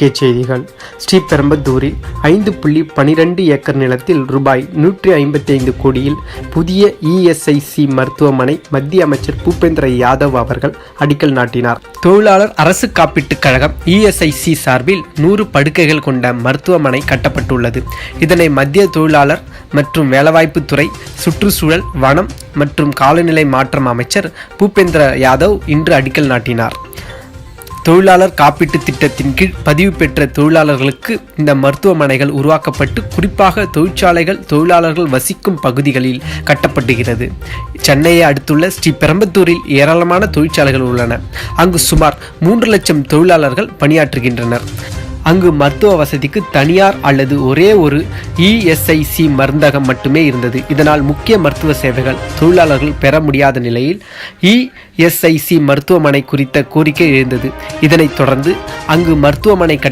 செய்திகள். ஸ்ரீபெரும்புதூரில் 5.12 ஏக்கர் நிலத்தில் ரூபாய் 155 கோடியில் புதிய இஎஸ்ஐசி மருத்துவமனை மத்திய அமைச்சர் பூபேந்திர யாதவ் அவர்கள் அடிக்கல் நாட்டினார். தொழிலாளர் அரசு காப்பீட்டுக் கழகம் இஎஸ்ஐசி சார்பில் 100 படுக்கைகள் கொண்ட மருத்துவமனை கட்டப்பட்டுள்ளது. இதனை மத்திய தொழிலாளர் மற்றும் வேலைவாய்ப்புத்துறை, சுற்றுச்சூழல், வனம் மற்றும் காலநிலை மாற்றம் அமைச்சர் பூபேந்திர யாதவ் இன்று அடிக்கல் நாட்டினார். தொழிலாளர் காப்பீட்டு திட்டத்தின் கீழ் பதிவு பெற்ற தொழிலாளர்களுக்கு இந்த மருத்துவமனைகள் உருவாக்கப்பட்டு குறிப்பாக தொழிற்சாலைகள் தொழிலாளர்கள் வசிக்கும் பகுதிகளில் கட்டப்படுகிறது. சென்னையை அடுத்துள்ள ஸ்ரீபெரும்புதூரில் ஏராளமான தொழிற்சாலைகள் உள்ளன. அங்கு சுமார் 3 லட்சம் தொழிலாளர்கள் பணியாற்றுகின்றனர். அங்கு மருத்துவ வசதிக்கு தனியார் அல்லது ஒரே ஒரு இஎஸ்ஐசி மருந்தகம் மட்டுமே இருந்தது. இதனால் முக்கிய மருத்துவ சேவைகள் தொழிலாளர்கள் பெற முடியாத நிலையில் இஎஸ்ஐசி மருத்துவமனை குறித்த கோரிக்கை எழுந்தது. இதனைத் தொடர்ந்து அங்கு மருத்துவமனை